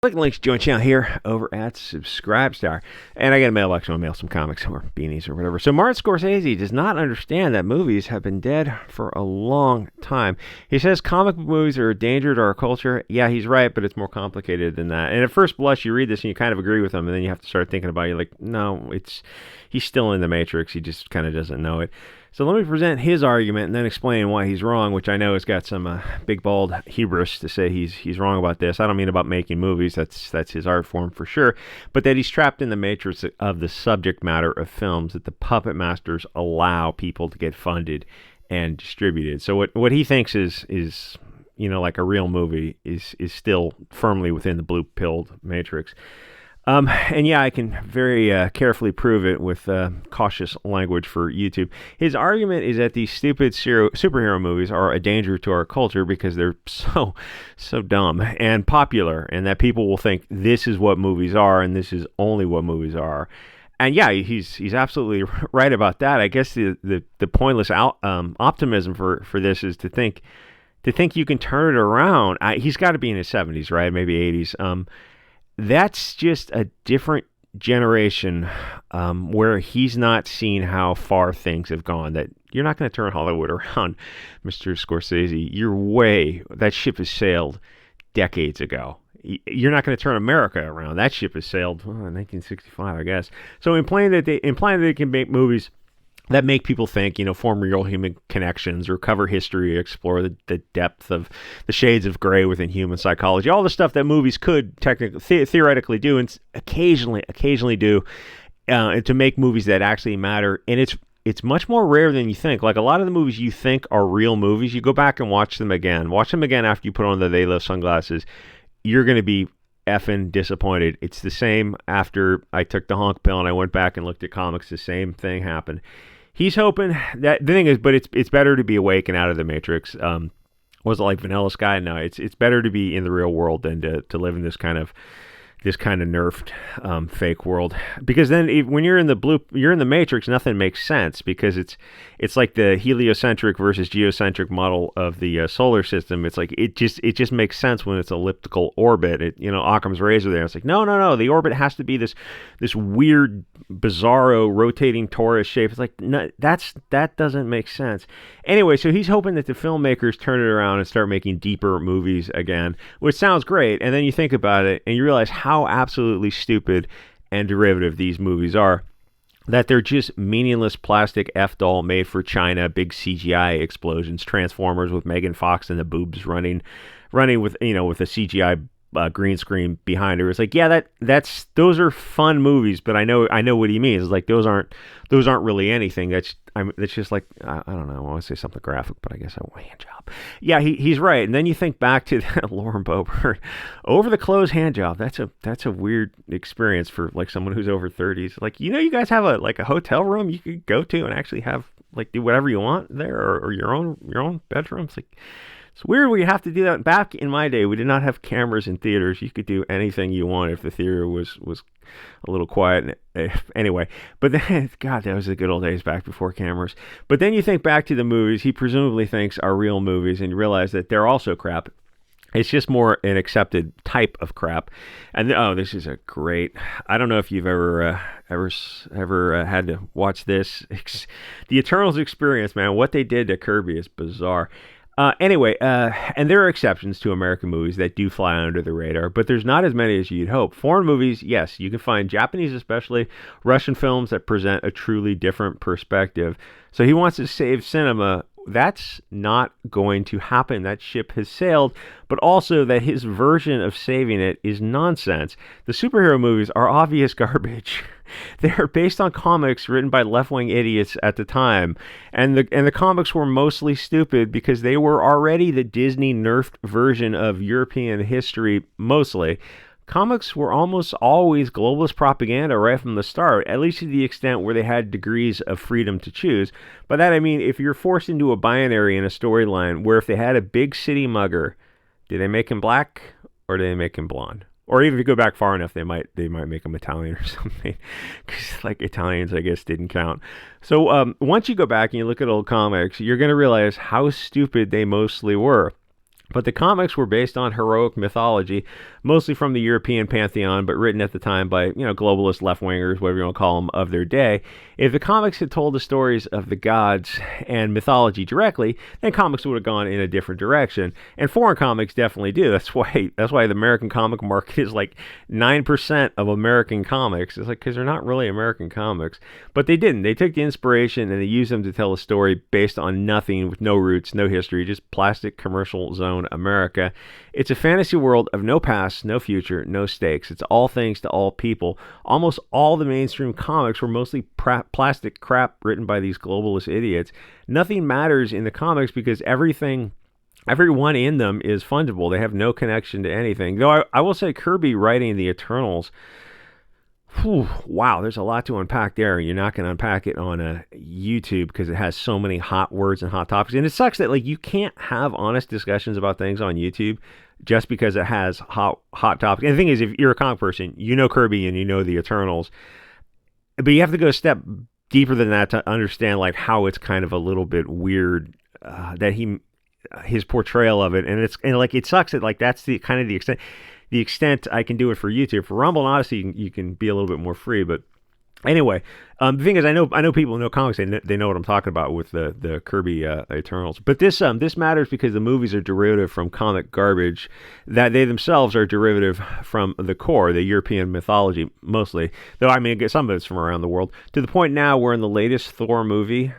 Click the links to join channel here over at Subscribestar. And I got a mailbox. I'm going to mail some comics or beanies or whatever. So Martin Scorsese does not understand that movies have been dead for a long time. He says comic book movies are a danger to our culture. Yeah, he's right, but it's more complicated than that. And at first blush, you read this and you kind of agree with him, and then you have to start thinking about it. You're like, no, he's still in the Matrix. He just kind of doesn't know it. So let me present his argument and then explain why he's wrong, which I know has got some big, bald hubris to say he's wrong about this. I don't mean about making movies. That's his art form for sure. But that he's trapped in the matrix of the subject matter of films, that the puppet masters allow people to get funded and distributed. So what he thinks is like a real movie is still firmly within the blue-pilled matrix. And yeah, I can very carefully prove it with cautious language for YouTube. His argument is that these stupid superhero movies are a danger to our culture because they're so dumb and popular, and that people will think this is what movies are and this is only what movies are. And yeah, he's absolutely right about that. I guess the pointless optimism for this is to think you can turn it around. He's got to be in his 70s, right? Maybe 80s. That's just a different generation where he's not seen how far things have gone. That you're not going to turn Hollywood around, Mr. Scorsese. That ship has sailed decades ago. You're not going to turn America around. That ship has sailed in 1965, I guess. So implying that they can make movies that make people think, form real human connections or cover history, explore the depth of the shades of gray within human psychology, all the stuff that movies could theoretically do and occasionally do to make movies that actually matter. And it's much more rare than you think. Like a lot of the movies you think are real movies, you go back and watch them again after you put on the They Live sunglasses, you're going to be effing disappointed. It's the same after I took the honk pill and I went back and looked at comics. The same thing happened. He's hoping that the thing is, but it's better to be awake and out of the Matrix. Was it like Vanilla Sky? No, it's better to be in the real world than to live in this kind of nerfed fake world, because then when you're in the Matrix, nothing makes sense, because it's like the heliocentric versus geocentric model of the solar system. It's like it just makes sense when it's elliptical orbit. Occam's razor there. It's like no, the orbit has to be this weird, bizarro, rotating torus shape. It's like no, that doesn't make sense. Anyway, so he's hoping that the filmmakers turn it around and start making deeper movies again, which sounds great. And then you think about it and you realize how absolutely stupid and derivative these movies are, that they're just meaningless plastic F-doll made for China, big CGI explosions, Transformers with Megan Fox and the boobs running with with a CGI green screen behind her. It's like, yeah, those are fun movies, but I know what he means. It's like those aren't really anything. That's just like, I don't know, I want to say something graphic, but I guess I want a hand job. Yeah, he's right. And then you think back to that Lauren Boebert over the clothes hand job. That's a weird experience for like someone who's over 30s. Like, you guys have a hotel room you could go to and actually have do whatever you want there, or your own bedroom. It's like, it's weird we have to do that. Back in my day, we did not have cameras in theaters. You could do anything you want if the theater was a little quiet. Anyway, but then, God, that was the good old days back before cameras. But then you think back to the movies he presumably thinks are real movies, and you realize that they're also crap. It's just more an accepted type of crap. And this is a great. I don't know if you've ever had to watch this. The Eternals experience, man. What they did to Kirby is bizarre. Anyway, and there are exceptions to American movies that do fly under the radar, but there's not as many as you'd hope. Foreign movies, yes, you can find Japanese, especially Russian films that present a truly different perspective. So he wants to save cinema. That's not going to happen. That ship has sailed, but also that his version of saving it is nonsense. The superhero movies are obvious garbage. They're based on comics written by left-wing idiots at the time, and the comics were mostly stupid because they were already the Disney nerfed version of European history, mostly. Comics were almost always globalist propaganda right from the start, at least to the extent where they had degrees of freedom to choose. By that I mean, if you're forced into a binary in a storyline where if they had a big city mugger, do they make him black or do they make him blonde? Or even if you go back far enough, they might make him Italian or something, because like Italians, I guess, didn't count. So once you go back and you look at old comics, you're going to realize how stupid they mostly were. But the comics were based on heroic mythology, mostly from the European pantheon, but written at the time by, globalist left-wingers, whatever you want to call them, of their day. If the comics had told the stories of the gods and mythology directly, then comics would have gone in a different direction. And foreign comics definitely do. That's why the American comic market is like 9% of American comics. It's like, because they're not really American comics. But they didn't. They took the inspiration and they used them to tell a story based on nothing, with no roots, no history, just plastic commercial zone America. It's a fantasy world of no past, no future, no stakes. It's all things to all people. Almost all the mainstream comics were mostly plastic crap written by these globalist idiots. Nothing matters in the comics because everyone in them is fungible. They have no connection to anything. Though I will say Kirby writing the Eternals, wow, there's a lot to unpack there. You're not going to unpack it on YouTube because it has so many hot words and hot topics. And it sucks that you can't have honest discussions about things on YouTube just because it has hot topics. And the thing is, if you're a comic person, you know Kirby and you know the Eternals, but you have to go a step deeper than that to understand how it's kind of a little bit weird that his portrayal of it, and it sucks that that's the kind of the extent I can do it for YouTube. For Rumble and Odyssey, you can be a little bit more free. But anyway, the thing is, I know people who know comics. They know what I'm talking about with the Kirby Eternals. But this matters because the movies are derivative from comic garbage that they themselves are derivative from the core, the European mythology mostly. Though I mean, some of it's from around the world. To the point now, we're in the latest Thor movie,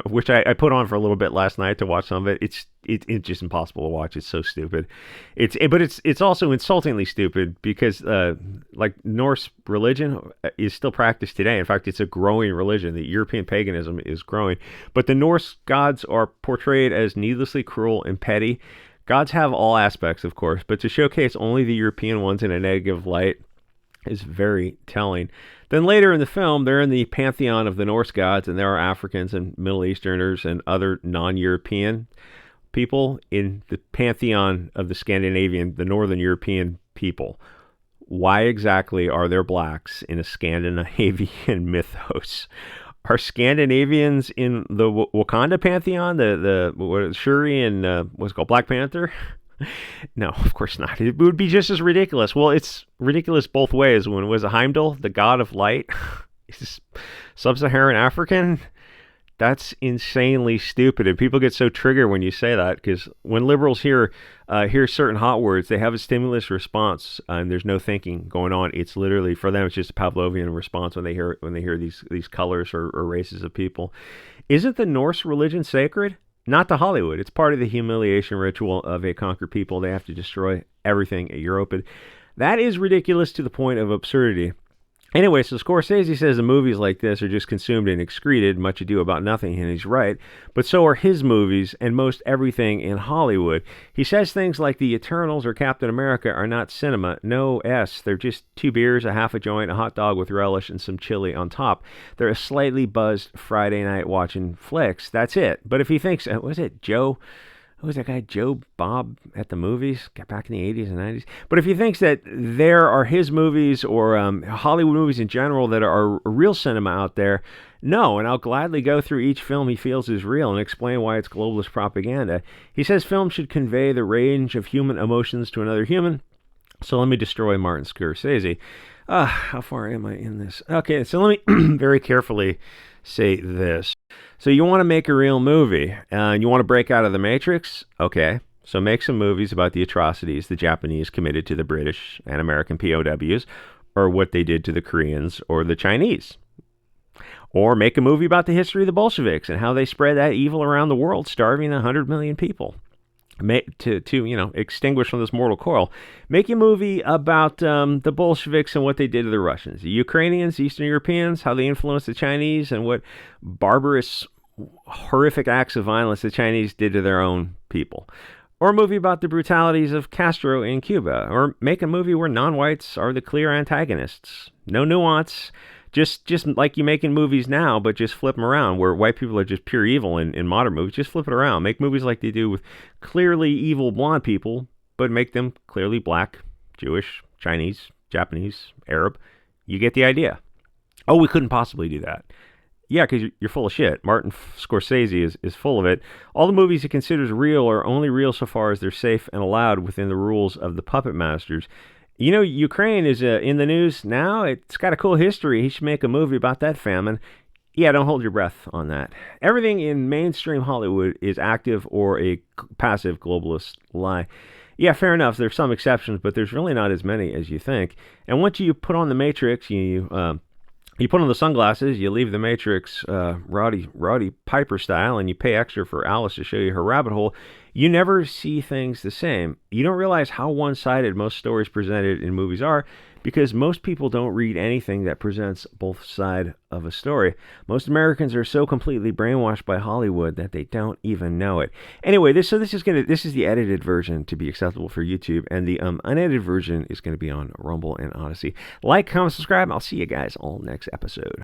which I put on for a little bit last night to watch some of it. It's just impossible to watch. It's so stupid. But it's also insultingly stupid because Norse religion is still practiced today. In fact, it's a growing religion. The European paganism is growing, but the Norse gods are portrayed as needlessly cruel and petty. Gods have all aspects, of course, but to showcase only the European ones in a negative light is very telling. Then later in the film, they're in the pantheon of the Norse gods, and there are Africans and Middle Easterners and other non-European people in the pantheon of the Northern European people. Why exactly are there blacks in a Scandinavian mythos? Are Scandinavians in the Wakanda pantheon, the Shuri and what's it called, Black Panther? No, of course not. It would be just as ridiculous. Well, it's ridiculous both ways. When was Heimdall, the god of light, is sub-Saharan African? That's insanely stupid, and people get so triggered when you say that because when liberals hear certain hot words, they have a stimulus response, and there's no thinking going on. It's literally, for them, it's just a Pavlovian response when they hear these colors or races of people. Isn't the Norse religion sacred? Not to Hollywood. It's part of the humiliation ritual of a conquered people. They have to destroy everything at Europe. That is ridiculous to the point of absurdity. Anyway, so Scorsese says the movies like this are just consumed and excreted, much ado about nothing, and he's right. But so are his movies and most everything in Hollywood. He says things like The Eternals or Captain America are not cinema. No S. They're just 2 beers, a half a joint, a hot dog with relish, and some chili on top. They're a slightly buzzed Friday night watching flicks. That's it. But if he thinks, was it Joe? Who was that guy, Joe Bob at the movies? Got back in the 80s and 90s. But if he thinks that there are his movies or Hollywood movies in general that are real cinema out there, no, and I'll gladly go through each film he feels is real and explain why it's globalist propaganda. He says film should convey the range of human emotions to another human. So let me destroy Martin Scorsese. How far am I in this? Okay, so let me very carefully say this. So you want to make a real movie, and you want to break out of the Matrix? Okay, so make some movies about the atrocities the Japanese committed to the British and American POWs, or what they did to the Koreans or the Chinese. Or make a movie about the history of the Bolsheviks and how they spread that evil around the world, starving 100 million people. To extinguish from this mortal coil. Make a movie about the Bolsheviks and what they did to the Russians, the Ukrainians, Eastern Europeans, how they influenced the Chinese, and what barbarous, horrific acts of violence the Chinese did to their own people. Or a movie about the brutalities of Castro in Cuba. Or make a movie where non-whites are the clear antagonists. No nuance. Just like you make in movies now, but just flip them around, where white people are just pure evil in modern movies. Just flip it around. Make movies like they do with clearly evil blonde people, but make them clearly black, Jewish, Chinese, Japanese, Arab. You get the idea. Oh, we couldn't possibly do that. Yeah, because you're full of shit. Martin Scorsese is full of it. All the movies he considers real are only real so far as they're safe and allowed within the rules of the puppet masters. You know, Ukraine is in the news now. It's got a cool history. He should make a movie about that famine. Yeah, don't hold your breath on that. Everything in mainstream Hollywood is active or a passive globalist lie. Yeah, fair enough. There's some exceptions, but there's really not as many as you think. And once you put on the Matrix, you put on the sunglasses, you leave the Matrix Roddy Piper style, and you pay extra for Alice to show you her rabbit hole. You never see things the same. You don't realize how one-sided most stories presented in movies are because most people don't read anything that presents both sides of a story. Most Americans are so completely brainwashed by Hollywood that they don't even know it. Anyway, this is the edited version to be acceptable for YouTube, and the unedited version is going to be on Rumble and Odyssey. Like, comment, subscribe. I'll see you guys all next episode.